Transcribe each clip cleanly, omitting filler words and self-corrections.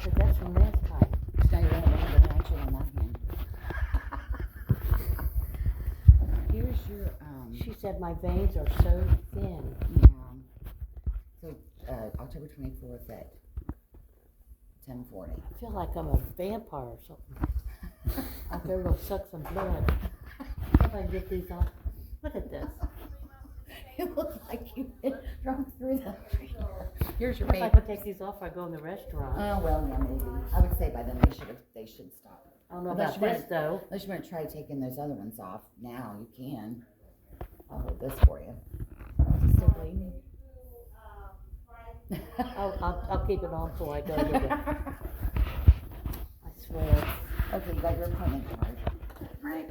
But that's from last time. So now you're going to have an action on that hand. Here's your, She said my veins are so thin. yeah. So, October 24th at 10:40. I feel like I'm a vampire or something. I'm going to suck some blood. If I can get these off. Look at this. It looks like you've been drunk through the Here's your If I paper. could take these off, I go in the restaurant. Oh, well, yeah, maybe. I would say by then they should stop. I don't know Unless about you this want- though. Unless you want to try taking those other ones off now, you can. I'll hold this for you. Still bleeding? I'll keep it on till I go to the, I swear. Okay, you got your appointment card. Right.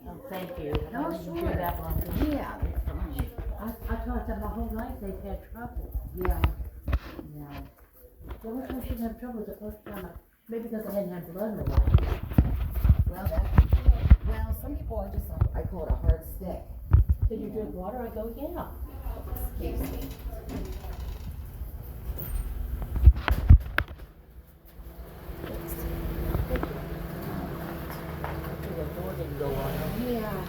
Oh, thank you. No, I didn't do sure. that one. Yeah, that's fine. I thought that my whole life they've had trouble. Yeah. Yeah. The only time she didn't have trouble was the first time, maybe because I hadn't had blood in a while. Well, some people are just, I call it a hard stick. Did you drink water? I go, yeah. Excuse me. The door didn't go on. Yeah.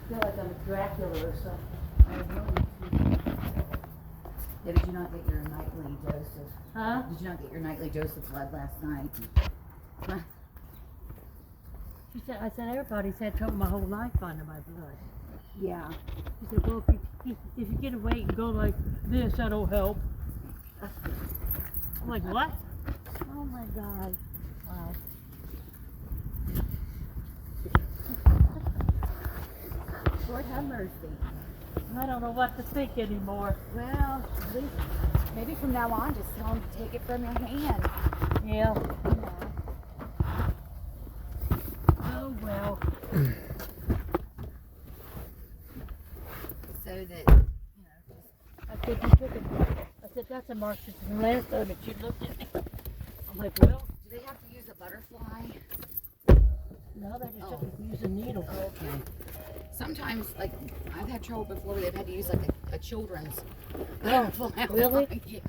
I feel like I'm Dracula or something. Yeah, did you not get your nightly dose of, Huh? did you not get your nightly dose of blood last night? She said, I said, everybody's had trouble my whole life finding my blood. Yeah. She said, well, if you get away and go like this, that'll help. I'm like, what? Oh my God. Wow. Lord have mercy. I don't know what to think anymore. Well, at least maybe from now on, just tell him to take it from your hand. Yeah. You know. Oh well. So that, you know, I said, you took it. I said, that's a mark from last time that you looked at me. I'm like, well, do they have to use a butterfly? no, they just took it use a needle. Okay. Sometimes, like, I've had trouble before where they've had to use, like, a children's butterfly. really? Yeah.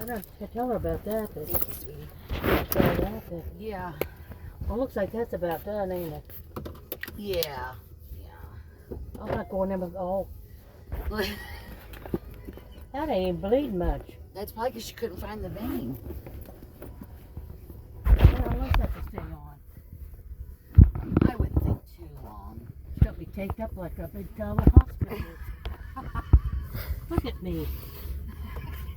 I don't have to tell her about that. But Thank you, sweetie. tell her that, but, Yeah. well, looks like that's about done, ain't it? Yeah. Yeah. I'm not going in with all. That ain't bleed much. That's probably because she couldn't find the vein. Well, let's have to stay on. I wouldn't think too long. She'll be taped up like a big towel hospital. Look at me.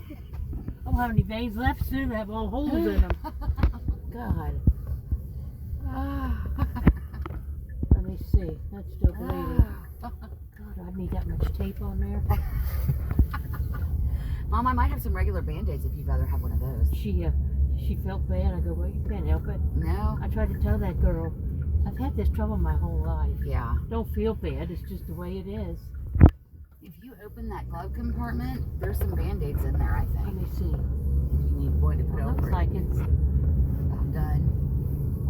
I don't have any veins left soon. I have all holes in them. God. Let me see. That's still bleeding. God, I need that much tape on there. Mom, I might have some regular Band-Aids if you'd rather have one of those. She felt bad. I go, well, you can't help it. No? I tried to tell that girl, I've had this trouble my whole life. Yeah. Don't feel bad. It's just the way it is. If you open that glove compartment, there's some Band-Aids in there, I Let think. me see. You need one to put It over looks it. like it's, I'm done.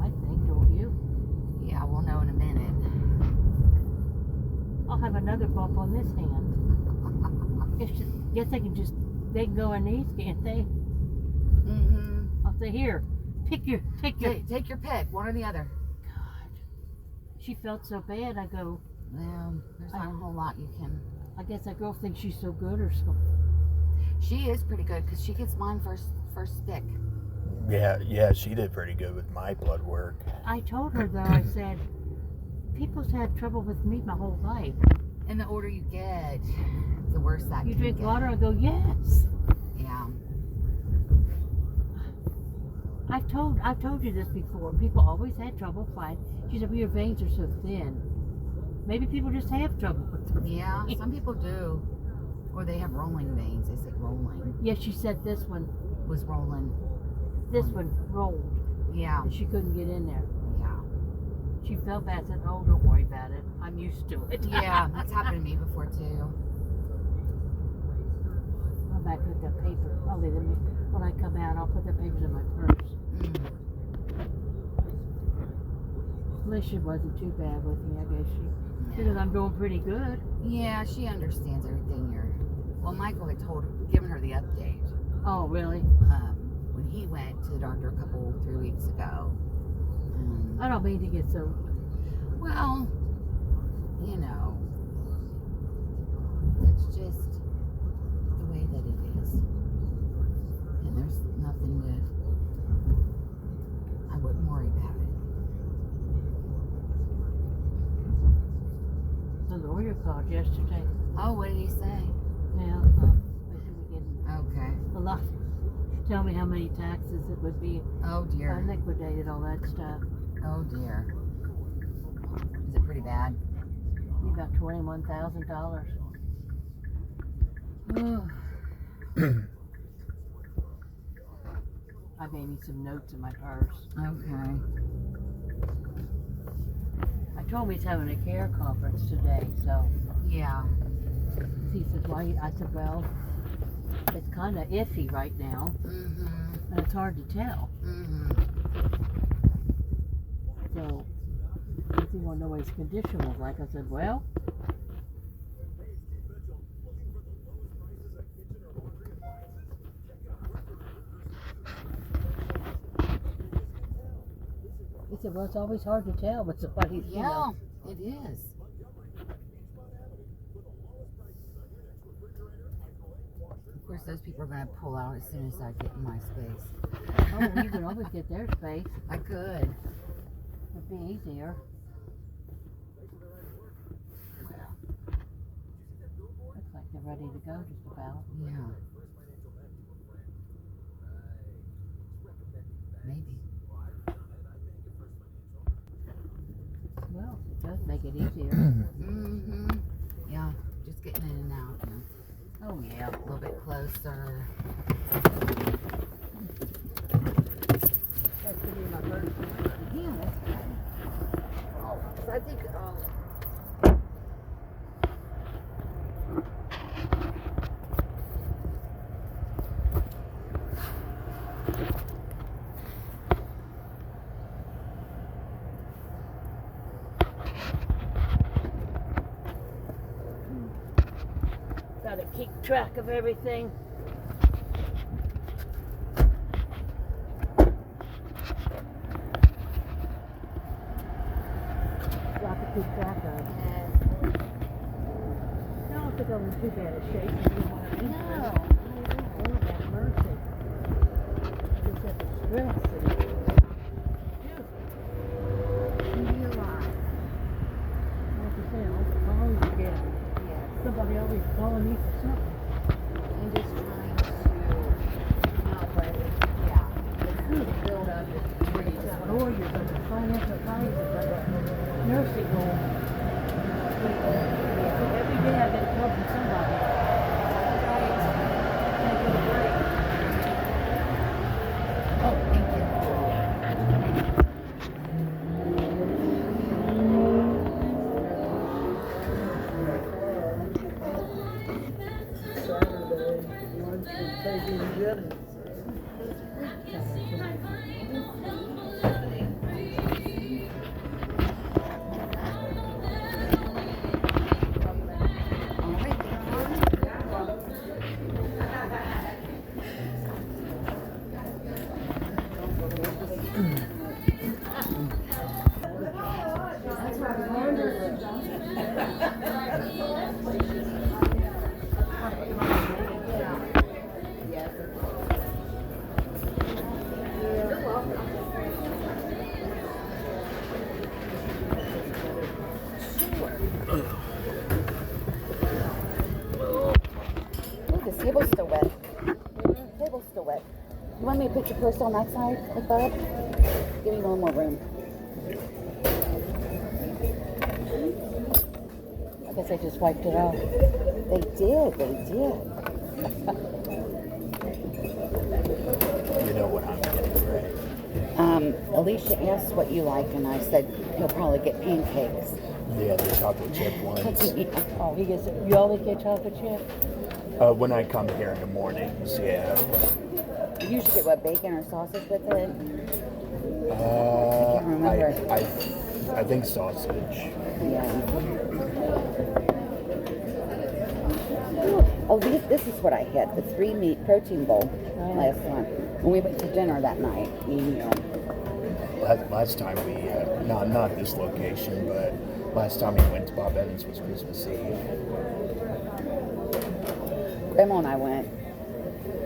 I think, don't you? Yeah, we'll know in a minute. I'll have another bump on this hand. Guess they can go in these, can't they? Mm-hmm. I'll say, here, take your. Take your pick, one or the other. God. She felt so bad. I go, Well, there's not a whole lot you can. I guess that girl thinks she's so good or something. She is pretty good because she gets mine first stick. Yeah, she did pretty good with my blood work. I told her though, I said, people's had trouble with me my whole life. And the older you get, the worse that You can drink get. water? I go, yes. Yeah. I've told you this before. People always had trouble finding. She said, well, your veins are so thin. Maybe people just have trouble with them. Yeah, some people do. Or they have rolling veins. They say rolling. Yeah, she said this one Rolling. rolled. Yeah. And she couldn't get in there. Yeah. She felt bad. I said, oh, don't worry about it. I'm used to it. Yeah, that's happened to me before too. I'm back with the paper. I'll leave them. When I come out, I'll put the papers in my purse. Mm. Alicia wasn't too bad with me, I guess because I'm doing pretty good. Yeah, she understands everything you're. Well, Michael had given her the update. Oh, really? When he to the doctor 3 weeks ago. I don't mean to get so. Well, you know, that's just the way that it is. And there's nothing I wouldn't worry about it. The lawyer called yesterday. Oh, what did he say? Yeah, basically getting Okay. a lot. Tell me how many taxes it would be. Oh, I dear. liquidated all that stuff. Oh, dear. Is it pretty bad? Be about $21,000. I made me some notes in my purse. Okay. I told him he's having a care conference today, so Yeah. he said, why? I said, well, it's kind of iffy right now, Mm-hmm. and it's hard to tell. Mm-hmm. So, does he want to know what his condition was like? I said, well, he said, well, it's always hard to tell with somebody. You know. Yeah, it is. Of course, those people are going to pull out as soon as I get in my space. Oh, you can always get their space. I could. It'd be easier. Looks like they're ready to go just about. Yeah. Maybe. Well, it does make it easier. Mm-hmm. Yeah, just getting in and out. You know, Oh, yeah. a little bit closer. That should be my first. Yeah, that's good. Oh, so I think, Gotta keep track of everything. Got to keep track of. I don't think I'm in too bad a shape. If you want to eat No. Lord have mercy. Just have to stress and You're right. like I say, I always forget. Yes. Somebody always calling me for something. And just trying to not let it, build up and It's a lawyers and a financial advisors and a nursing home. So every day I get a call from somebody. Can't get a break. Oh, thank you. Saturday, lunch and Peggy and Jenny. All right, Oh, the table's still wet. Table's still wet. You want me to put your purse on that side, like that? Give me one more room. I guess I just wiped it off. They did. You know what I'm getting, right? Alicia asked what you like, and I said he'll probably get pancakes. Yeah, the chocolate chip ones. Oh, he gets it. You always get chocolate chip? When I come here in the mornings, yeah. You usually get what, bacon or sausage with it? Uh, can't remember. I think sausage. Yeah. Oh, this is what I had, the 3 meat protein bowl last time. When we went to dinner that night, me and you. Last time we, not this location, but last time we went to Bob Evans was Christmas Eve. Grandma and I went.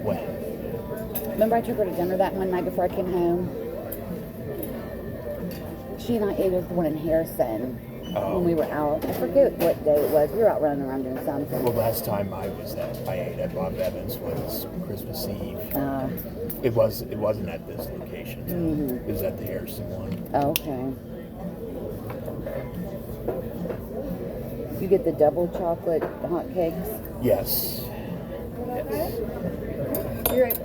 When? Remember I took her to dinner that one night before I came home? She and I ate with the one in Harrison when we were out. I forget what day it was. We were out running around doing something. Well, last time I ate at Bob Evans was Christmas Eve. It wasn't at this location. It was at the Harrison one. Okay. You get the double chocolate hot cakes? Yes. Yes. You're right.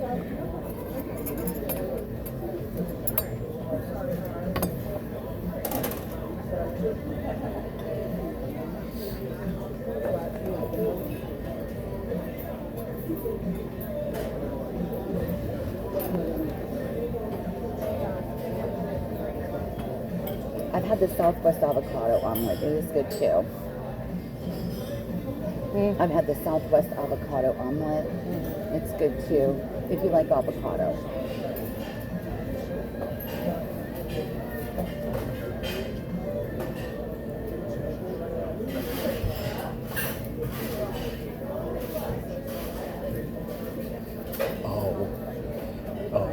I've had the Southwest avocado omelet. It is good too. I've had the Southwest avocado omelet. It's good too, if you like avocado. Oh,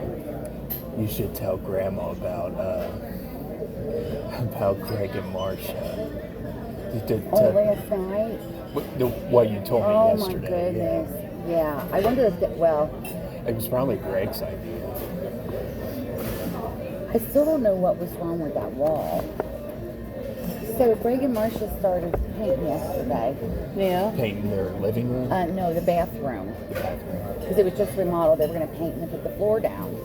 you should tell Grandma about Greg and Marsha. Last night? What you told me yesterday. Oh my goodness. Yeah. I wonder if it was probably Greg's idea. I still don't know what was wrong with that wall. So Greg and Marsha started painting yesterday. Yeah. Painting their living room? No, the bathroom. The bathroom. Because it was just remodeled. They were going to paint and put the floor down.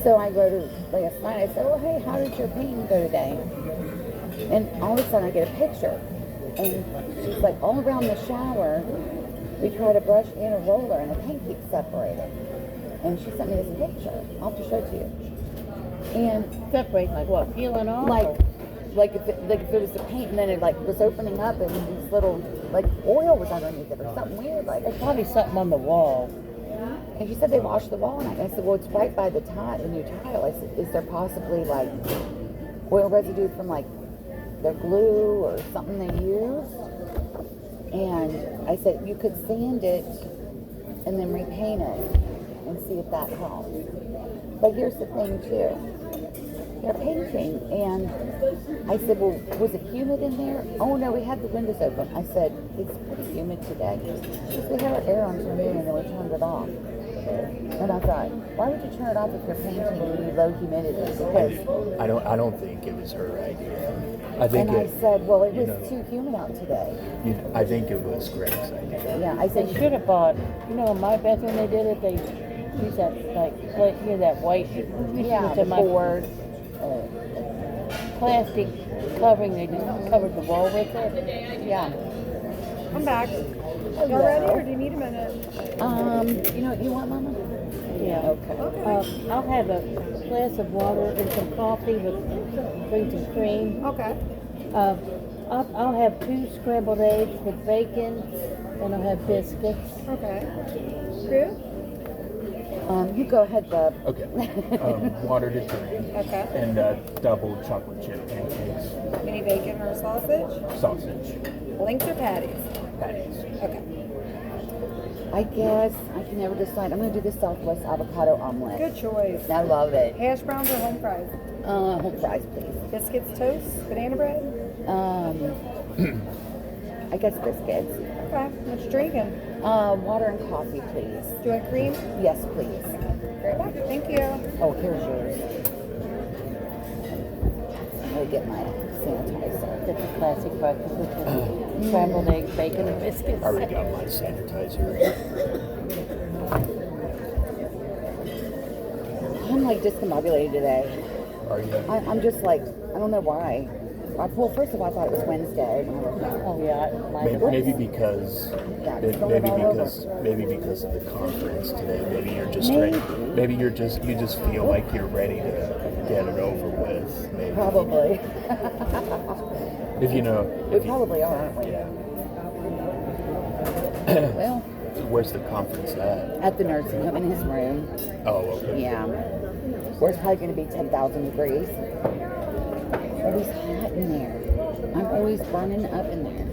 So I wrote her last night. I said, "Oh, hey, how did your painting go today?" And all of a sudden I get a picture. And she's like, all around the shower, we tried a brush and a roller and the paint keeps separating. And she sent me this picture. I'll have to show it to you. And Separate like what? Peeling off? like if it was the paint and then it like was opening up and these little like oil was underneath it or something weird like. There's probably something on the wall. And she said they washed the wall, and I said, well, it's right by the new tile. I said, is there possibly like oil residue from like their glue or something they used? And I said, you could sand it and then repaint it and see if that helps. But here's the thing too. They're painting, and I said, well, was it humid in there? Oh no, we had the windows open. I said, it's pretty humid today. She said, we had our air on for a minute and then we turned it off. And I thought, why would you turn it off if you're painting in low humidity? Because I don't think it was her idea. I said, well, it was too humid out today. I think it was Greg's idea. Yeah, I said, They should have bought, in my bathroom they did it, they used that, like, that white, the board. plastic covering, they just covered the wall with it. Yeah. I'm back. Y'all ready, or do you need a minute? You know what you want, Mama? Yeah. Okay. I'll have a glass of water and some coffee with bring some cream. Okay. I'll have 2 scrambled eggs with bacon, and I'll have biscuits. Okay. True? You go ahead, Bub. Okay. Water to drink. Okay. And double chocolate chip pancakes. Mini bacon or sausage? Sausage. Links or patties? Patties. Okay. I guess I can never decide. I'm going to do the Southwest avocado omelet. Good choice. I love it. Hash browns or home fries? Home fries, please. Biscuits, toast, banana bread? I guess biscuits. Okay. What you drinking? Water and coffee, please. Do you want cream? Yes, please. Right back. Thank you. Oh, here's yours. I'm going to get my sanitizer. That's a classic breakfast with scrambled eggs, bacon, and biscuits. I already got my sanitizer. I'm like discombobulated today. Are you? I'm just like, I don't know why. Well, first of all, I thought it was Wednesday. Oh yeah, Maybe because of the conference today. Maybe you're just ready. Maybe you just feel like you're ready to get it over with. Maybe. Probably. If you know. We probably are, aren't we? Yeah. Well, Where's the conference at? At the nursing home in his room. Oh, okay. Yeah. Where it's probably going to be 10,000 degrees. Always hot in there. I'm always burning up in there.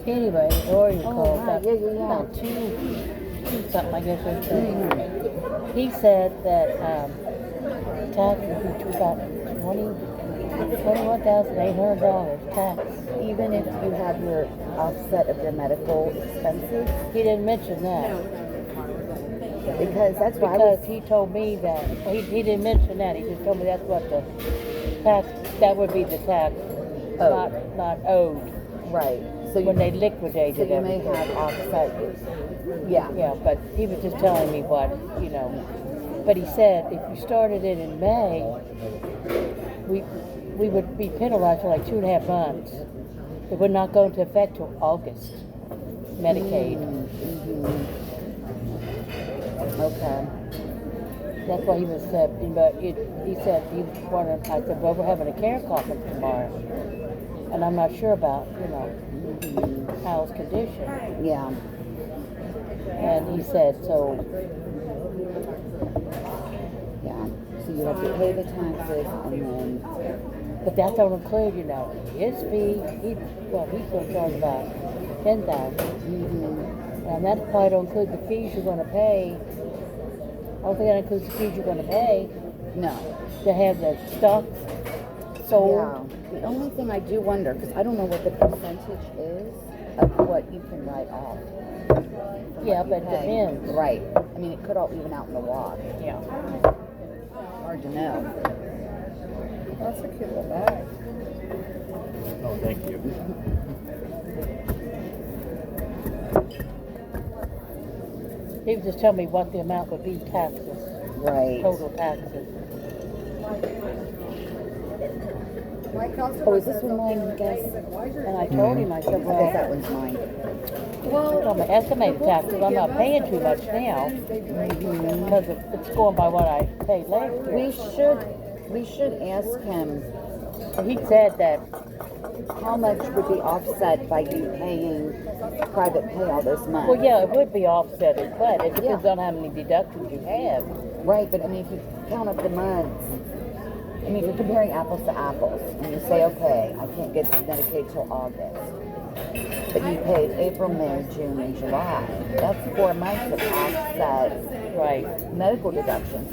Anyway, Lori Oh, called right. about, Yeah, yeah, yeah. about two something, I guess it's He said that tax would be about $21,800 tax. Even if you have your offset of your medical expenses, He didn't mention that because that's why I because was, he told me that he didn't mention that. He just told me that's what the tax that would be the tax, Owed. not owed right. So when they so liquidated you may everything. have offset. Yeah. Yeah, but he was just telling me what, you know. But he said if you started it in May, we would be penalized for like 2.5 months. It would not go into effect till August. Medicaid. Okay. That's what he was saying. But he said he wanted. I said, well, we're having a care conference tomorrow, and I'm not sure about Hal's condition. Yeah. And he said so. Yeah. So you have to pay the taxes and then. But that don't include, you know, his fee. He's going to charge about $10,000, and that probably don't include the fees you're going to pay. I don't think that includes the fees you're going to pay No. to have the stock sold. Yeah. The only thing I do wonder, because I don't know what the percentage is of what you can write off. from Yeah, what you but it pay. depends. Right. I mean, it could all even out in the wash. Yeah. Hard to know. That's a cute little bag. Oh, thank you. He was just telling me what the amount would be taxes, Right. total taxes. Oh, is this one mine, I guess? And I told him, I said, I guess well, that one's mine. on my estimated taxes, I'm not paying too much now because it's going by what I paid last year. We should ask him And he said that, how much would be offset by you paying private pay all this month. well, yeah, it would be offset, but it depends Yeah. on how many deductions you have. Right, but I mean, if you count up the months, I mean, if you're comparing apples to apples, and you say, okay, I can't get Medicaid till August, but you paid April, May, June, and July. That's 4 months of offset Right. medical deductions.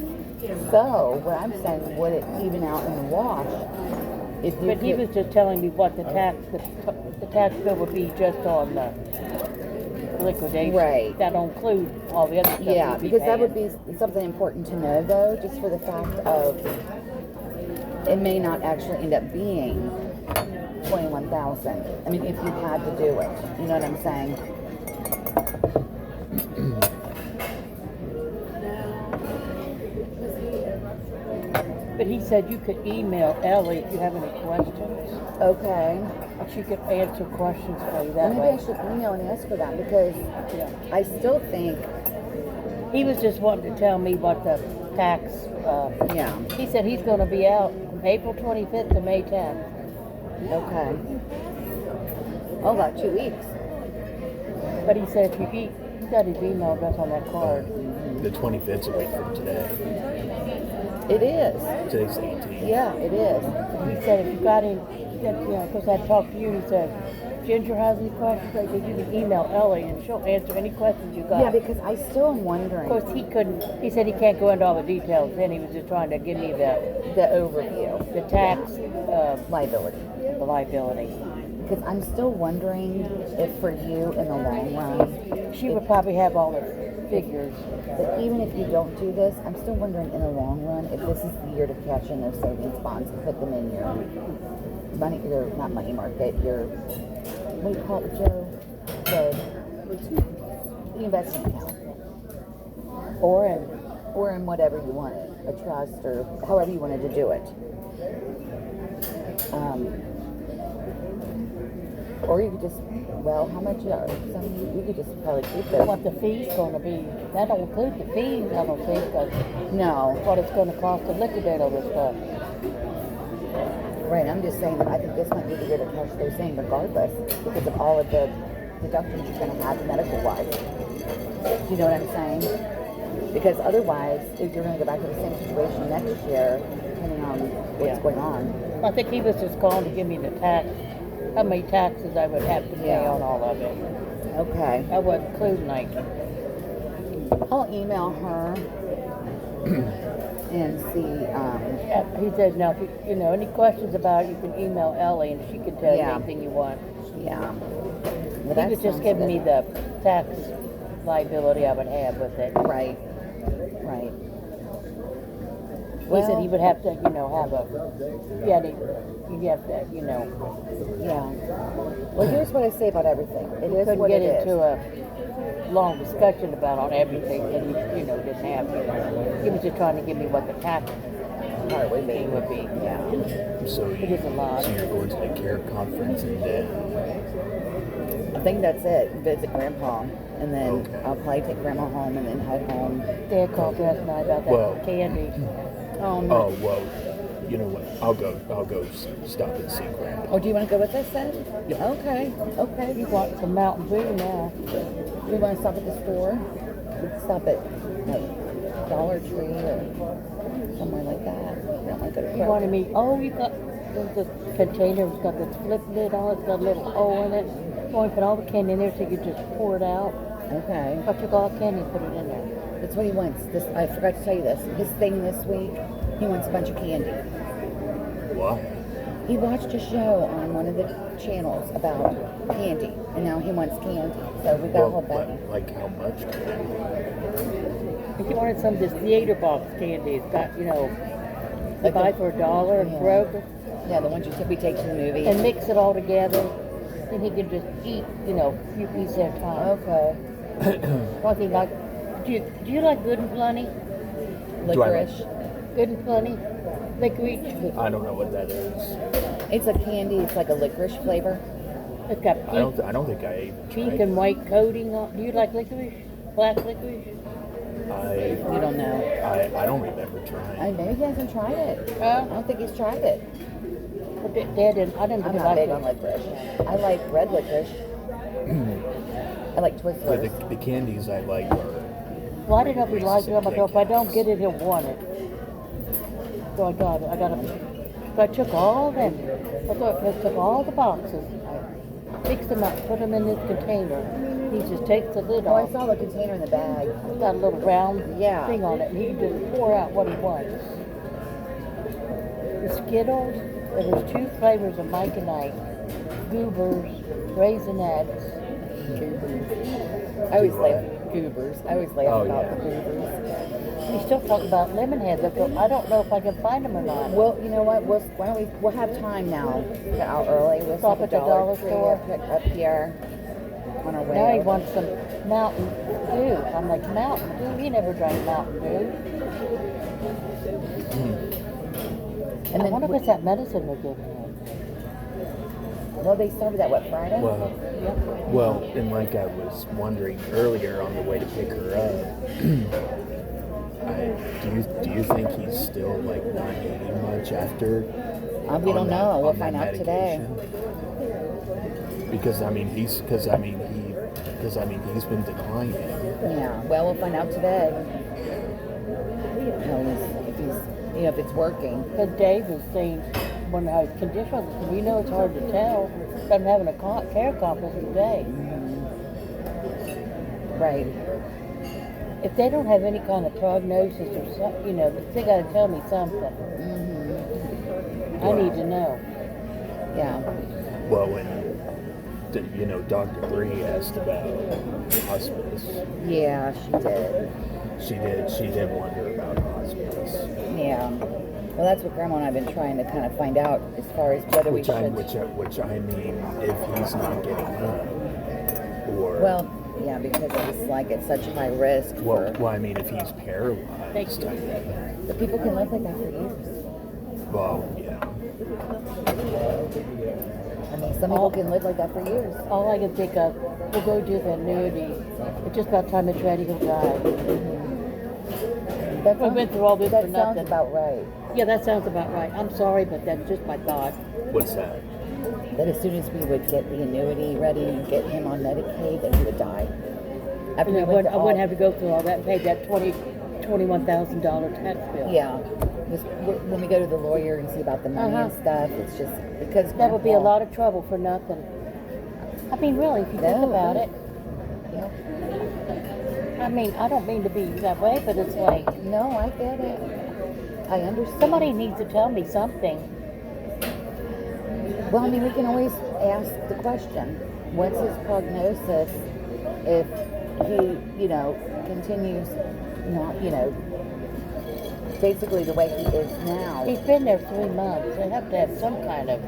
So, what I'm saying, would it even out in the wash? If you But he could- was just telling me what the tax bill would be just on the liquidation. Right. That don't include all the other stuff. Yeah, we'd be because that would paying. be something important to know, though, just for the fact of it may not actually end up being 21,000. I mean, if you had to do it, you know what I'm saying? But he said you could email Ellie if you have any questions. Okay. She could answer questions for you Well, that maybe way. I should email and ask for that because Yeah. I still think, He was just wanting to tell me what the tax. yeah, He said he's going to be out from April 25th to May 10th. okay. Oh, about 2 weeks. But he said if you got his email address on that card. The 25th a week from today. It is. Today's the 18th. Yeah, it is. He said if you got any, because I talked to you, he said, Ginger has any questions, I said you can email Ellie and she'll answer any questions you got. Yeah, because I still am wondering Of course, he couldn't, he said he can't go into all the details then, he was just trying to give me the overview, the tax, liability. the liability. Because I'm still wondering if for you in the long run, She would probably have all the figures. but even if you don't do this, I'm still wondering in the long run if this is the year to cash in those savings bonds and put them in your money, your not money market, your what do you call it, Joe? The investment account, or in whatever you wanted, a trust or however you wanted to do it. Or you could just, well, how much, you could just probably keep it. What the fee's going to be. That don't include the fees, I don't think, because No. what it's going to cost to liquidate all this stuff. Right, I'm just saying that I think this might be the year to cash those in regardless because of all of the deductions you're going to have medical-wise. Do you know what I'm saying? Because otherwise, if you're going to go back to the same situation next year, depending on what's Yeah. going on. I think he was just calling to give me the tax, how many taxes I would have to pay Yeah. on all of it. Okay. I wasn't including like, I'll email her and see. he said, now, if you know, any questions about it, you can email Ellie and she can tell Yeah. you anything you want. Yeah. Well, He that was just sounds giving good. me the tax liability I would have with it. Right. Right. He said he would have to, you know, have a, you have to, you know, Yeah. Well, here's what I say about everything. It is couldn't what get it is. into a long discussion about on everything that he, you know, didn't have to. He was just trying to give me what the tax Part would be. fee would be. Yeah. So It is a lot. So you're going to the care conference and then I think that's it. Visit Grandpa, and then Okay. I'll probably take Grandma home and then head home. Dad called last night about that Well- candy. Oh no. oh well, you know what? I'll go stop and see Grandpa. Oh, do you want to go with us then? Yeah. Okay. Okay. He wants some Mountain Dew now. We want to stop at the store. We can stop at like Dollar Tree or somewhere like that. We don't want to go to He wanted me, oh, you got, there's this container, it's got this flip lid on it, it's got a little hole in it. You want to put all the candy in there so you could just pour it out. Okay. I took all the candy and put it in there. That's what he wants. This I forgot to tell you this. His thing this week, he wants a bunch of candy. Why? He watched a show on one of the channels about candy, and now he wants candy. So we got a whole bag. like how much? He wanted some of this theater box candy. It's got, you know, you Like buy the- for $1 at yeah. Kroger Yeah, the ones we take to the movie. and mix it all together. Then he can just eat, you know, a few pieces at a time. Okay. One thing like, do you like Good and Plenty? Do I like- Licorice. Good and Plenty? Licorice? I don't know what that is. It's a candy. It's like a licorice flavor. It's got I don't think I even pink tried and white coating on. Do you like licorice? Black licorice? You don't know. I don't remember trying. Maybe he hasn't tried it. I Huh? don't think he's tried it. But Dad didn't. I didn't I'm really not like big on it. licorice. I like red licorice. I like But Twizzlers. the candies I like are Well, I didn't know if he Reese's liked it. I'm and like, if I don't Kit get it, he'll want it. So I got it. I got it. So I took all them. I took all the boxes. I mixed them up, put them in this container. He just takes the lid Oh, I off. saw the container in the bag. It's got a little round Yeah. thing on it, and he can just pour out what he wants. The Skittles, there was 2 flavors of Mike and Ike. Goobers, Raisinets. I always laugh goobers. I always laugh Oh, about yeah. the goobers. We still talk about lemon heads. I don't know if I can find them or not. Well, you know what? Why don't we'll have time now. Get out early. We'll Stop at the Dollar Tree Store. up here on our way. Now he out. wants some Mountain Dew. I'm like, Mountain Dew? He never drank Mountain Dew. And I then wonder if it's that medicine we're giving him. well, they started that what Friday? well, and like I was wondering earlier on the way to pick her up, do you think he's still like not eating much after? We on don't that- know. We'll on find that out today. medication? Because he's been declining. Yeah. Well, we'll find out today. If it's working. Because Dave was saying when I was conditioned, you know it's hard to tell. I'm having a care conference today. Right. If they don't have any kind of prognosis or something, you know, they got to tell me something. I need to know. Yeah. Well, when Dr. Bree asked about hospice, Yeah, she did. she did wonder about hospice. Yeah. Well, that's what Grandma and I have been trying to kind of find out as far as whether we Which I should. mean, if he's not getting up, or Well, yeah, because it's like at such high risk for. well, I mean, if he's paralyzed, I mean, But people can live like that for years. well, yeah. I mean, some people can live like that for years. All I can think of, we'll go do the annuity. It's just about time it's ready, he'll die. That We went through all this that for sounds nothing. about right. Yeah, that sounds about right. I'm sorry, but that's just my thought. What's that? That as soon as we would get the annuity ready and get him on Medicaid, that he would die. After And we I went to wouldn't all, have to go through all that and pay that $21,000 tax bill. yeah. When we go to the lawyer and see about the money and stuff, it's just because That would be a Grandpa- lot of trouble for nothing. I mean, really, if you think No. about it. Yeah. I mean, I don't mean to be that way, but it's like, No, I get it. I understand. somebody needs to tell me something. Well, I mean, we can always ask the question: what's his prognosis if he, continues not, basically the way he is now? He's been there 3 months. They have to have some kind of.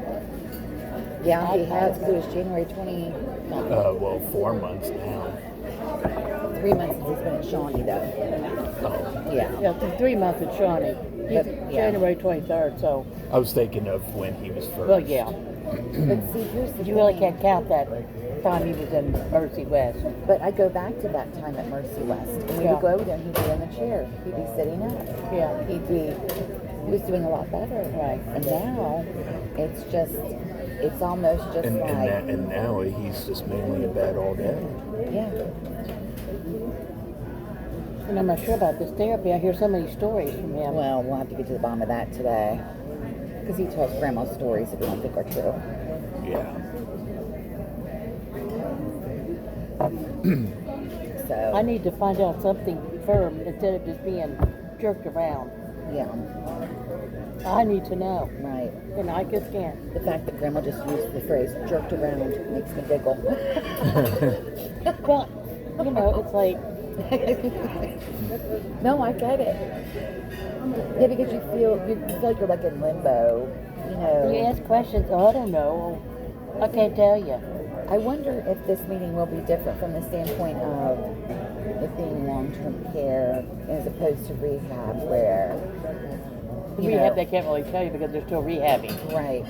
Yeah, he has, because it was January 20, Well, 4 months now. 3 months since he's been at Shawnee, though. Oh, Yeah. Yeah, 3 months at Shawnee. But, yeah. January 23rd, so. I was thinking of when he was first. Well, yeah. But see, here's the You really thing. can't count that time he was in Mercy West. But I go back to that time at Mercy West, and we Yeah. would go over there, and he'd be in the chair. He'd be sitting up. Yeah. He was doing a lot better. Right. And now, it's almost just And, like, and now he's just mainly in bed all day. yeah. And I'm not sure about this therapy. I hear so many stories from him. Well, we'll have to get to the bottom of that today. Because he tells grandma's stories that we don't think are true. Yeah. So, I need to find out something firm instead of just being jerked around. yeah, I need to know. right. And I just can't. The fact that grandma just used the phrase jerked around makes me giggle. Well, it's like, No, I get it. Yeah, because you feel like you're like in limbo, you ask questions, oh, I don't know. I can't tell you. I wonder if this meeting will be different from the standpoint of it being long-term care as opposed to rehab, where Rehab, they can't really tell you because they're still rehabbing. right?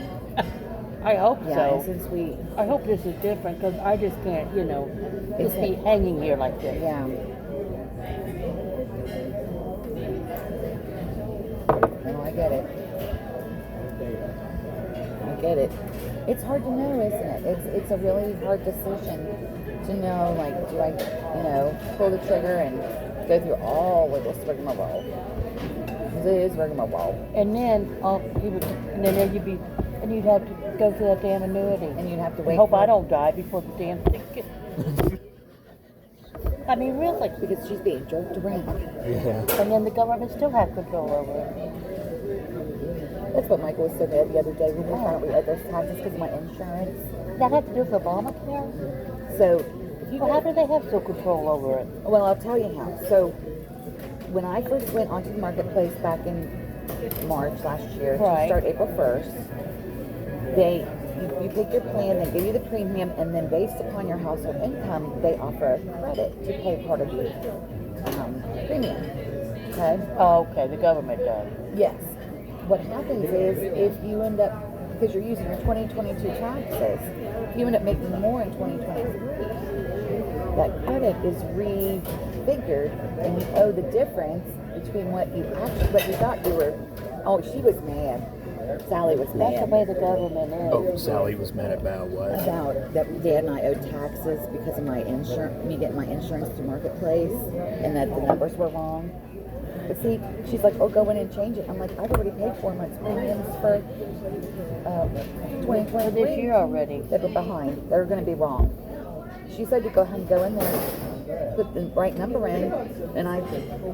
I hope Yeah, and so. since we, I hope this is different because I just can't, just be hanging here like this. yeah. No, I get it. I get it. It's hard to know, isn't it? It's a really hard decision to know, like, do I, pull the trigger and go through all of this rigmarole? Because it is rigmarole. And then you'd have to go through that damn annuity. And you'd have to And wait hope for I don't die before the damn thing gets. I mean, really. because she's being jerked around. Yeah. And then the government still has control over it. That's what Michael was so mad the other day when we found out we owed those taxes because of my insurance. That has to do with Obamacare? So, if you Well, how do they have still control over it? well, I'll tell you how. So, when I first went onto the marketplace back in March last year to Right. start April 1st, you pick your plan, they give you the premium, and then based upon your household income, they offer a credit to pay part of the premium. Okay? Oh, okay, the government does. Yes. What happens is if you end up, because you're using your 2022 taxes, if you end up making more in 2023, that credit is refigured and you owe the difference between what you thought you were. Oh, she was mad. Sally was That's the mad way the government is. Oh, Sally was mad about what? about that Dad and I owed taxes because of my insurance, me getting my insurance through Marketplace, and that the numbers were wrong. But see, she's like, oh, go in and change it. I'm like, I've already paid 4 months premiums for 2023. For this year already. That were behind. They're going to be wrong. She said to go ahead and go in there, put the right number in, and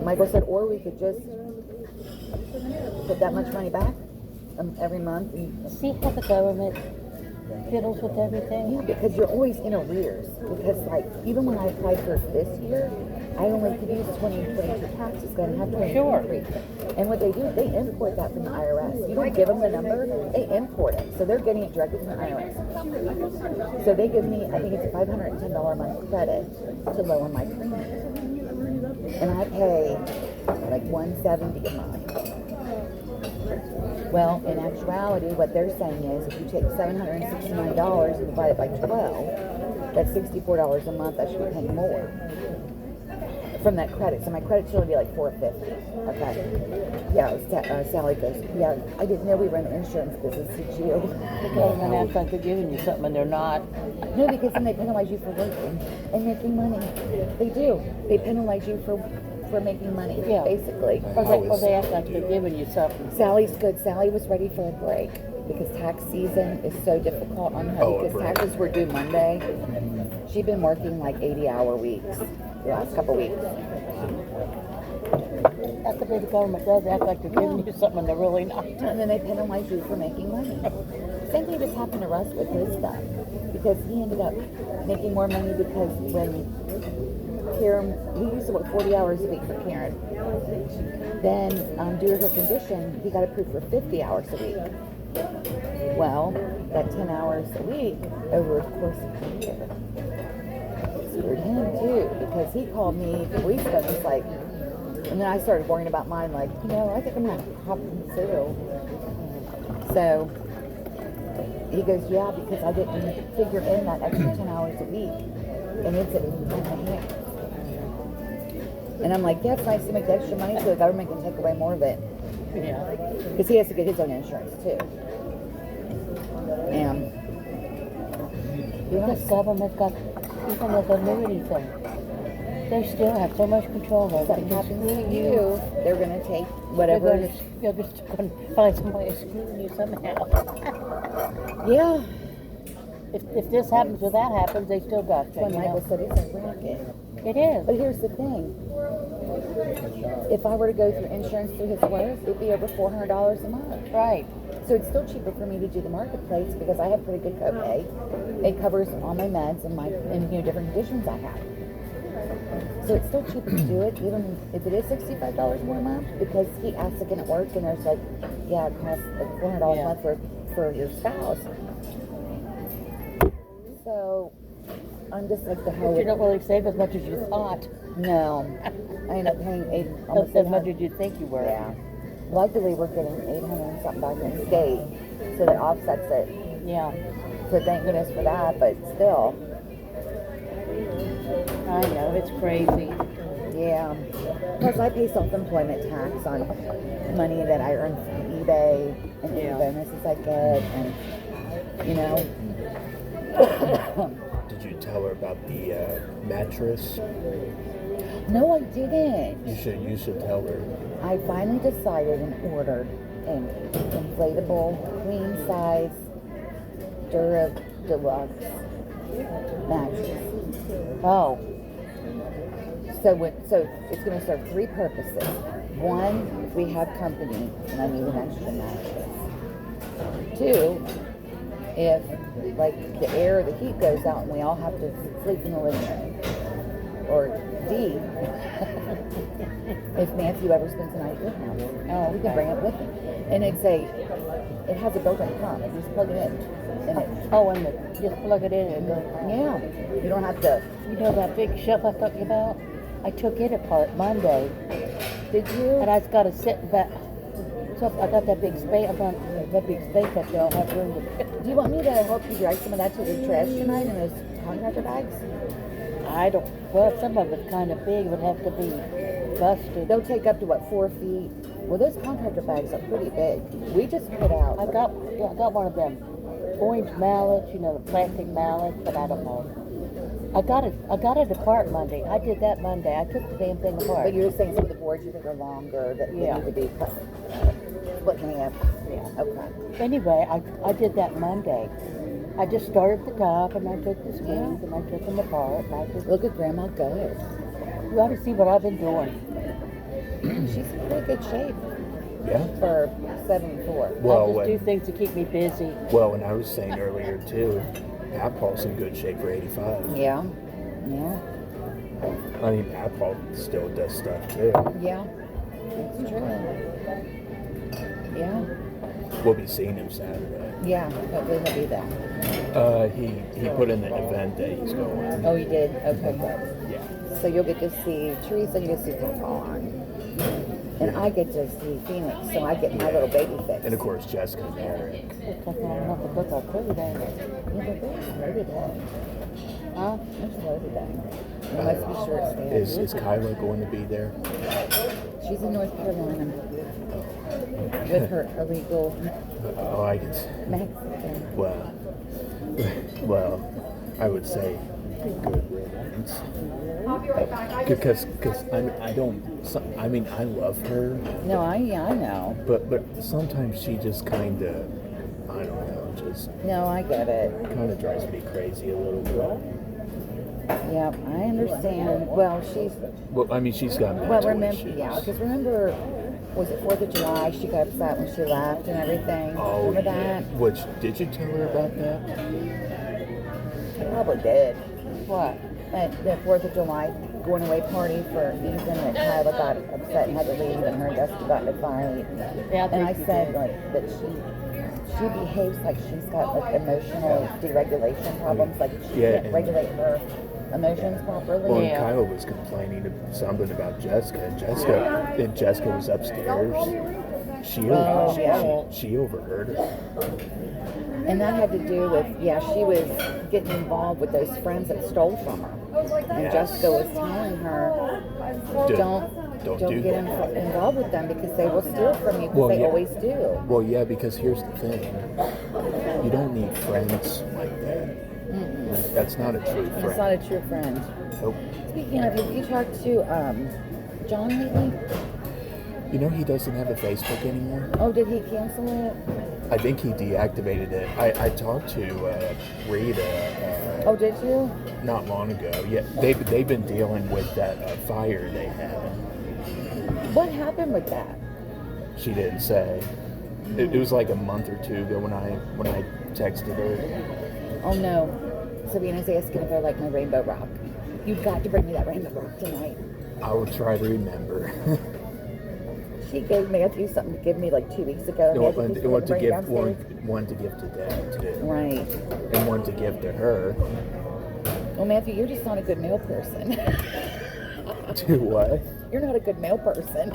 Michael said, or we could just put that much money back every month. And, See how the government fiddles with everything? yeah, because you're always in arrears. Because even when I applied for this year, I only could use 2022 taxes. I didn't have 2023. Sure. And what they do, they import that from the IRS. You don't give them the number, they import it. So they're getting it directly from the IRS. So they give me, I think it's a $510 a month credit to lower my premium. And I pay like $170 a month. Well, in actuality, what they're saying is if you take $769 and divide it by 12, that's $64 a month. I should be paying more from that credit. So my credit should only be like $450. Okay. Yeah, Sally goes, yeah, I didn't know we were in the insurance business, did you? The government acts like they're giving you something and they're not. No, because then they penalize you for working and making money. They do. They penalize you for making money, Yeah. basically. Or they act like they're giving you something. Sally's good. Sally was ready for a break because tax season is so difficult on her Oh, a because break. taxes were due Monday. She'd been working like 80-hour weeks the last couple weeks. That's the way the government does. They act like they're giving you something and they're really not. And then they penalize you for making money. Same thing just happened to Russ with his stuff because he ended up making more money because when Karen, he used to work 40 hours a week for Karen. Then, due to her condition, he got approved for 50 hours a week. Well, that 10 hours a week over the course of the year screwed him too because he called me a week ago and was like, and then I started worrying about mine, like, I think I'm gonna hop through. So he goes, yeah, because I didn't figure in that extra 10 hours a week, and it's in my hand. And I'm like, yeah, it's nice to make the extra money so the government can take away more of it. Yeah. Because he has to get his own insurance too. And This government got, even this annuity thing, they still have so much control over something it. happens to you, they're gonna take whatever. You're just going to find some way of screwing you somehow. Yeah. If this happens or that happens, they still got you. When you Michael know? said it's a racket. It is. But here's the thing. If I were to go through insurance through his work, it'd be over $400 a month. Right. So it's still cheaper for me to do the marketplace because I have pretty good copay. It covers all my meds and different conditions I have. So it's still cheaper to do it, even if it is $65 more a month, because he asked again at work, and there's like, yeah, it costs like $400 a month for your spouse. So I'm just like the whole. But you don't really save as much as you thought. No, I end up paying almost As much as you think you were. Yeah. Luckily, we're getting 800 and something back in the state, so that offsets it. Yeah. So thank goodness for that, but still, I know, it's crazy. yeah. Plus, I pay self-employment tax on money that I earn from eBay and any bonuses I get, and Did you tell her about the mattress? No, I didn't. You should tell her. I finally decided and ordered an inflatable, queen size Dura Deluxe mattress. Oh. So it's going to serve three purposes. One, we have company and I need an extra mattress. Two, if like the air or the heat goes out and we all have to sleep in the living room. Or D, if Matthew ever spends the night at your house, we can bring it with him. And it has a built-in pump. You just plug it in. And Just plug it in and go. yeah, you don't have to. You know that big shelf I talked about? I took it apart Monday. Did you? And I've got to sit back. So I got that big space. I got that big space up there. I'll have room to. Do you want me to help you drag some of that to the trash tonight in those contractor bags? I don't. Well, some of it's kind of big. It would have to be busted. They'll take up to 4 feet. Well, those contractor bags are pretty big. We just put out. I got one of them orange mallets, the plastic mallets, but I don't know. I got it apart Monday. I did that Monday. I took the damn thing apart. But you're saying some of the boards you think are longer that they need to be cut, split in half. Yeah. Okay. Anyway, I did that Monday. I just started at the top and I took the skins and I took them apart. And I just, Look at Grandma go. you ought to see what I've been doing. She's in pretty good shape Yeah. for 74. Well, I just do things to keep me busy. Well, and I was saying earlier too, Paul's in good shape for 85. Yeah. Yeah. I mean, Paul still does stuff too. Yeah. It's true. Yeah. We'll be seeing him Saturday. Yeah. Hopefully he'll be there. He put in the event that he's going. Oh, he did? Okay, good. Yeah. So you'll get to see Teresa, you get to see Paul on. And I get to see Phoenix, so I get my little baby fix. And of course, Jessica and Eric. It's like long enough to book our crew day. Yeah, but there's loaded day. Huh? There's loaded day. It must be short staffed. Is Kyla going to be there? She's in North Carolina with her illegal Oh, I can. Mexican. Well, I would say good riddance. Because I don't. I mean, I love her, No, I know. but sometimes she just kind of, I don't know, just No, I get it. kind of drives me crazy a little bit. Yeah, I understand. Well, she's Well, I mean, she's got mental well. Remember, issues. yeah, because remember, was it 4th of July? She got upset when she left and everything. Oh, remember yeah. that? Which did you tell her about that? I probably did. What? At the 4th of July going away party for Ethan, that Kyla got upset and had to leave, and her and Dusty got in a fight. Yeah, And I think you said did. like that she behaves like she's got like emotional deregulation problems, like she Yeah, can't and- regulate her emotions properly. Well, and Yeah. Kyla was complaining something about Jessica, and Jessica was upstairs. Oh, yeah. She overheard her. And that had to do with, she was getting involved with those friends that stole from her. And Yes. Jessica was telling her, don't do get that. involved with them because they will steal from you, because Well, they yeah. always do. Well, yeah, because here's the thing: you don't need friends like that. That's not a true And friend. it's not a true friend. Nope. Speaking of, have you talked to John lately? You know he doesn't have a Facebook anymore. Oh, did he cancel it? I think he deactivated it. I talked to Rita Oh, did you? not long ago. Yeah, they've been dealing with that fire they had. What happened with that? She didn't say. It was like a month or two ago when I texted her. Oh no, Sabina's asking if I like my rainbow rock. You've got to bring me that rainbow rock tonight. I will try to remember. She gave Matthew something to give me like 2 weeks ago. It Matthew wanted just to went right give downstairs. one to give to Dad too, Right. and one to give to her. Well, Matthew, you're just not a good mail person. To what? You're not a good mail person.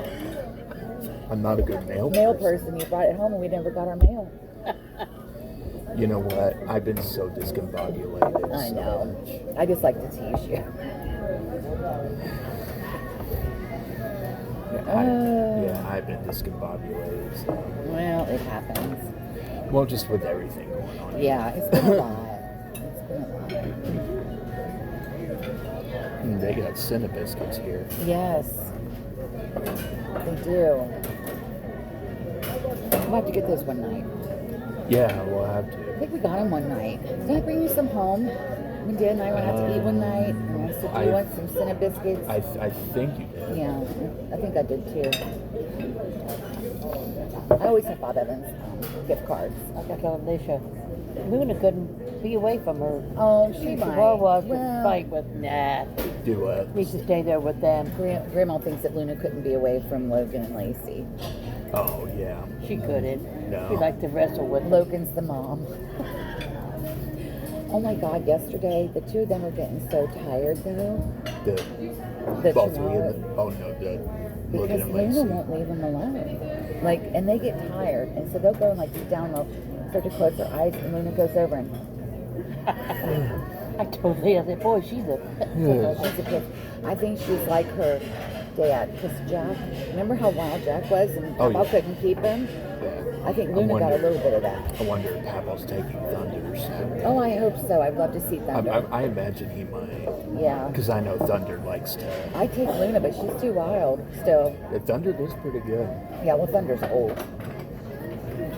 I'm not a good mail person. You brought it home and we never got our mail. You know what? I've been so discombobulated. I so know. much. I just like to tease you. I've been discombobulated. So. Well, it happens. Well, just with everything going on. Yeah, it's been a lot. It's been a lot. They got Cinnabiscuits here. Yes, they do. We'll have to get those one night. Yeah, we'll have I to. think we got them one night. Did I bring you some home? When Dad and I went out to eat one night, and I said, "Do you want some Cinnabiscuits?" I think you did. Yeah, I think I did too. I always have Bob Evans gift cards. Like I told Alicia, Luna couldn't be away from her. Oh, she might. was to Well, fight with. Nah, Do what? needs to stay there with them. Grandma thinks that Luna couldn't be away from Logan and Lacey. Oh yeah. She couldn't. No. She liked to wrestle with them. Logan's the mom. Oh my God! Yesterday, the two of them were getting so tired though. The The all three of chihuahua. them. Oh no, the Logan Because and Luna Lacey. won't leave them alone. Like, and they get tired, and so they'll go and like sit down, and they'll start to close their eyes, and Luna goes over and I told Leah, I said, boy, she's a. she's a kid. I think she's like her dad, because Jack. Remember how wild Jack was, and Oh, Papa yeah. couldn't keep him. I think Luna got a little bit of that. I wonder if Papa's taking Thunders. Oh, I hope so. I'd love to see Thunder. I imagine he might, Yeah. because I know Thunder likes to. I take Luna, but she's too wild still. Thunder is pretty good, Yeah, well, Thunder's old.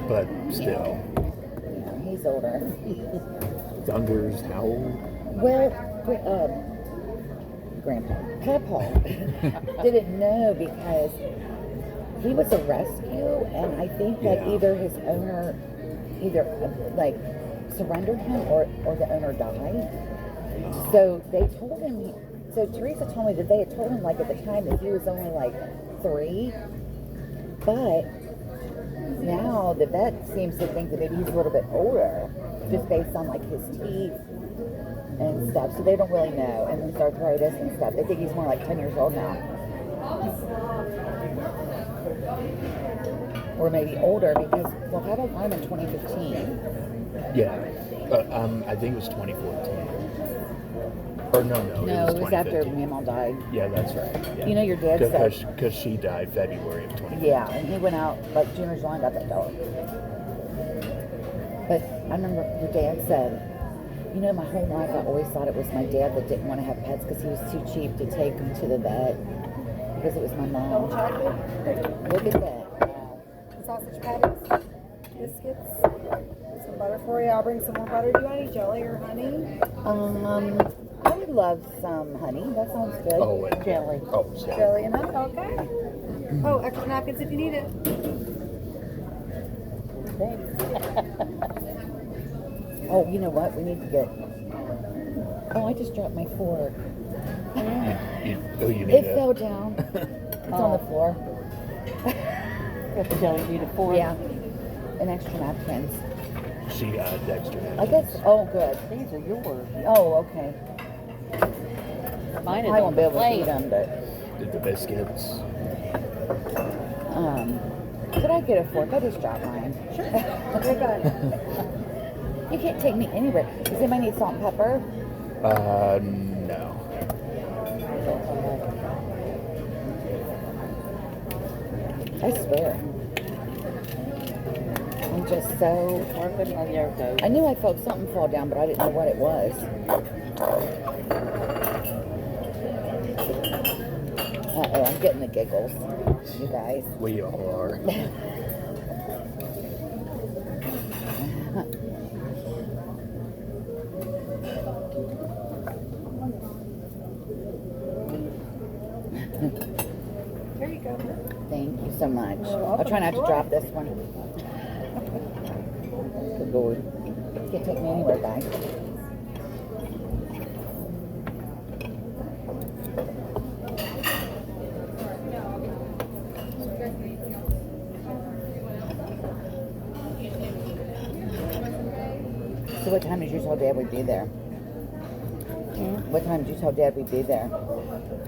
but still, Yeah, he's older. Thunder's how old? Well, Grandpa, Papa didn't know because he was a rescue, and I think that Yeah. either his owner, like surrendered him or the owner died. So they told him. So Teresa told me that they had told him like at the time that he was only like 3, but now the vet seems to think that maybe he's a little bit older, just based on like his teeth and stuff. So they don't really know, and his arthritis and stuff. They think he's more like 10 years old now. or maybe older because well, I had mine in 2015. Yeah. I think it was 2014. Or no, No, it was after 2015. Mama died. Yeah, that's right. Yeah. You know, your dad said. Because she died February of 2015. Yeah, and he went out like June or July and got that dog. But I remember your dad said, you know, my whole life I always thought it was my dad that didn't want to have pets because he was too cheap to take them to the vet because it was my mom. Look at that. Wow. Sausage patties, biscuits, some butter for you. I'll bring some more butter. Do you want any jelly or honey? I would love some honey. That sounds good. Oh, and Jelly. Oh, yeah. Jelly and honey. Okay. Oh, extra napkins if you need it. Oh, you know what? We need to get. Oh, I just dropped my fork. You need It a- fell down. It's on the floor. If the jelly need a fork. Yeah. And extra napkins. She got extra. I guess. Oh, good. These are yours. Oh, okay. Mine is I on won't be the able to eat plate. them, but Did the biscuits. could I get a fork? I just dropped mine. Sure. You're good. You can't take me anywhere. Does anybody need salt and pepper? No. I swear. I'm just so. Working on your go. I knew I felt something fall down, but I didn't know what it was. Uh-oh, I'm getting the giggles, you guys. We all are. There you go. Thank you so much. You're I'll try not to welcome. drop this one. Good Lord. You can't take me anywhere, guys. So what time did you tell Dad we'd be there? What time did you tell Dad we'd be there?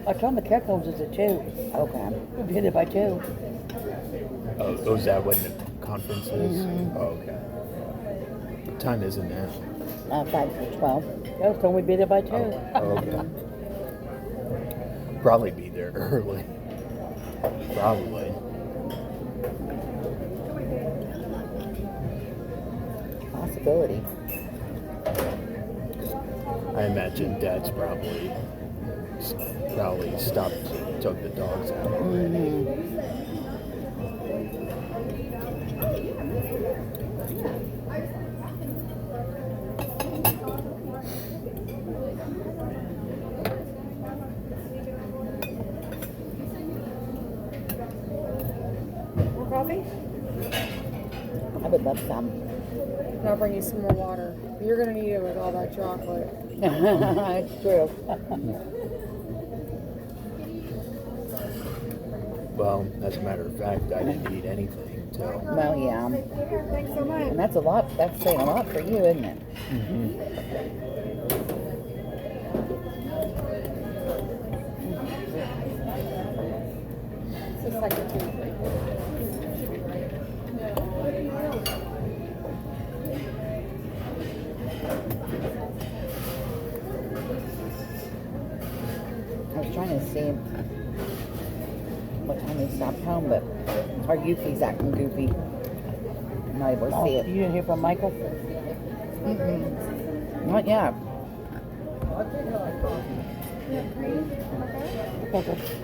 I told him the care homes is at 2. Okay. We'll be there by 2. Oh, is that when the conference is? Oh, okay. What time is it now? 5:12. I was told we'd be there by 2. Oh, okay. Probably be there early. Probably. Possibility. I imagine Dad's probably stopped, took the dogs out already. More coffee? I would love some. And I'll bring you some more water. You're gonna need it with all that chocolate. It's true. Well, as a matter of fact, I didn't eat anything until. Well, yeah. Thanks so much. And that's a lot. That's saying a lot for you, isn't it? It's the second Tuesday. I was trying to see what time we stopped home, but our Yuki's acting goofy. I'm not able to Oh, see you it. didn't hear from Michael? Not yet.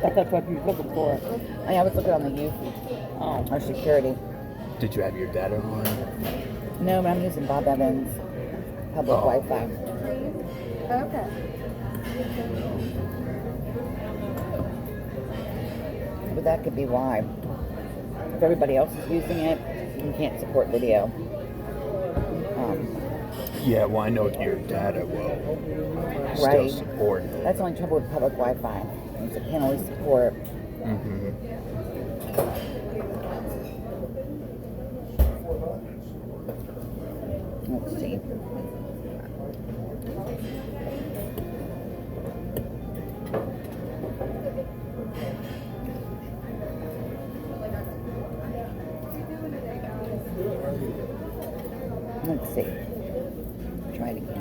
That's what you were looking for. I was looking on the Yuki, Oh. our security. Did you have your data on? No, but I'm using Bob Evans public Oh. Wi-Fi. Okay. But that could be why. If everybody else is using it, you can't support video. Yeah, well, I know your data will still Right. support it. That's the only trouble with public Wi-Fi. Is it can't always support. Mm-hmm. Let's see. try it again.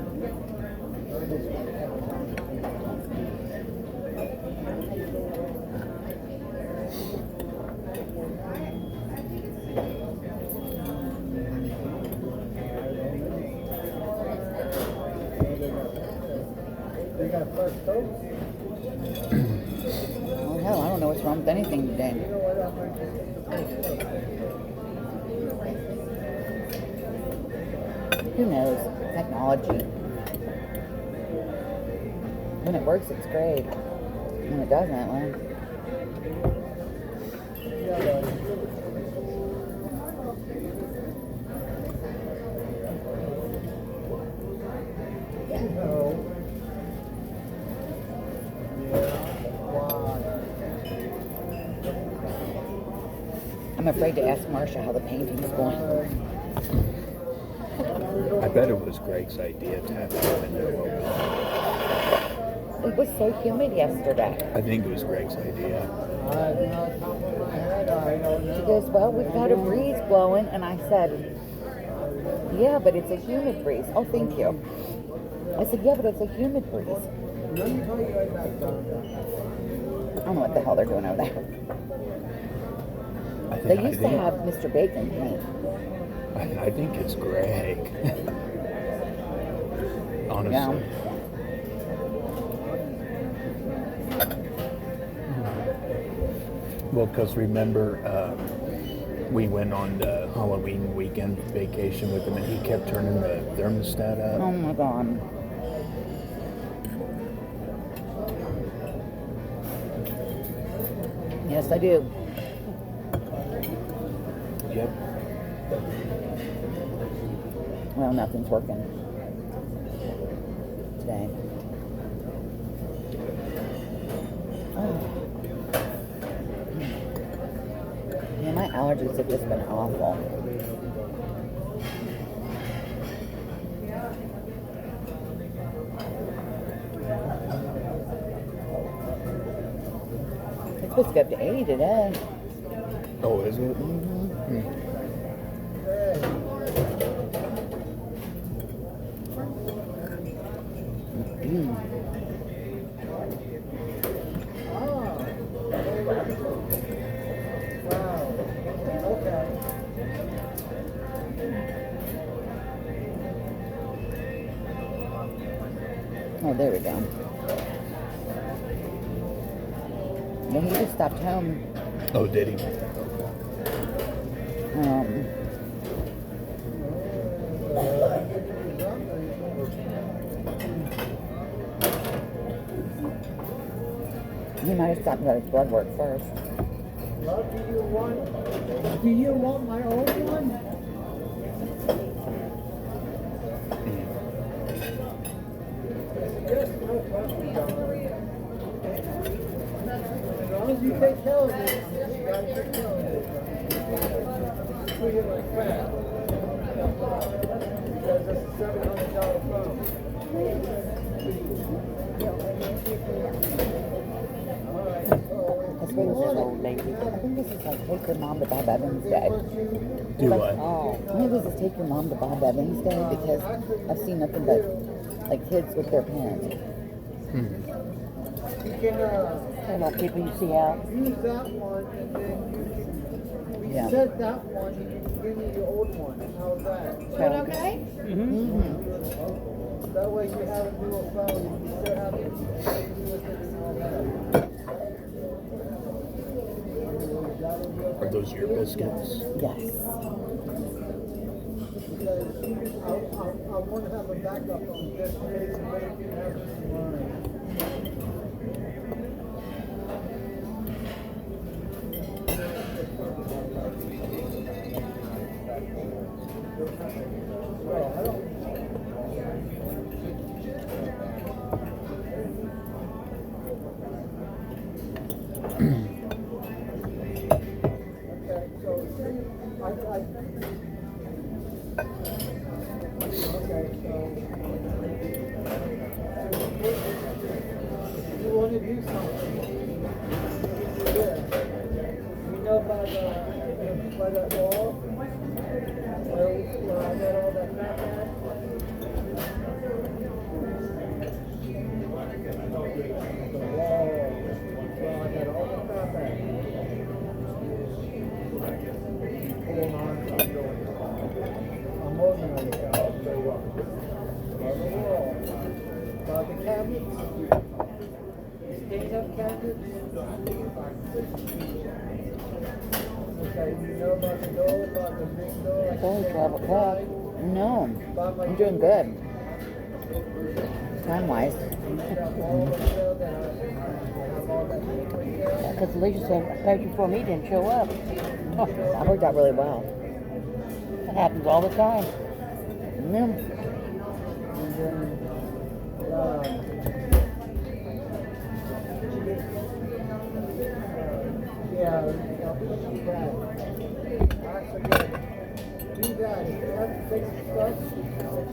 Oh hell, I don't know what's wrong with anything today. Who knows? Technology. When it works, it's great. When it doesn't, well. I'm afraid to ask Marsha how the painting's going. I bet it was Greg's idea to have the window open. It was so humid yesterday. I think it was Greg's idea. She goes, well, we've got a breeze blowing. And I said, yeah, but it's a humid breeze. Oh, thank you. I said, yeah, but it's a humid breeze. I don't know what the hell they're doing over there. They used to have Mr. Bacon paint. I think it's Greg. Honestly. Yeah. Well, because remember, we went on the Halloween weekend vacation with him, and he kept turning the thermostat up. Oh my God. Yes, I do. Yep. Well, nothing's working today. Oh. Yeah, my allergies have just been awful. It's supposed to go up to 80 today. Oh, is it? Oh, there we go. Yeah, he just stopped home. Oh, did he? He might have stopped and got his blood work first. Do you want my old one? Yes, no problem, darling. As long as you take care of it, you gotta take care of it. Treat it like that. Because it's a $700 phone. I think this is like Take Your Mom to Bob Evans Day. Do what? I think this is Take Your Mom to Bob Evans Day because I've seen nothing but like kids with their pens. You can Hello, people, you see how? use that one and then you can Yeah. reset that one and you can give me the old one. How's that? Okay? That way you have a dual phone and you still have it with it and all that. Are those your biscuits? Yes. Because I want to have a backup on just in case the baby has mine. Well, I don't. Okay, so okay, so you want to do something. You do this. You know by that wall where I got all that crap at? cabinets, stand-up cabinets. Okay, you know about the door, about the big door? It's only 12 o'clock. No, I'm doing good. Time-wise. Because Alicia said, paid for me, didn't show up. Huh, That worked out really well. that happens all the time. Yeah. Yeah, I'll do that. Actually, yeah, do that. If you have to fix stuff,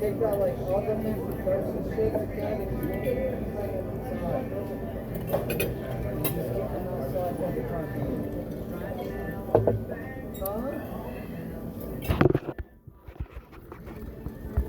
take out like oven and parts and shit like that, and you make it inside. And just get them outside of the country. Huh?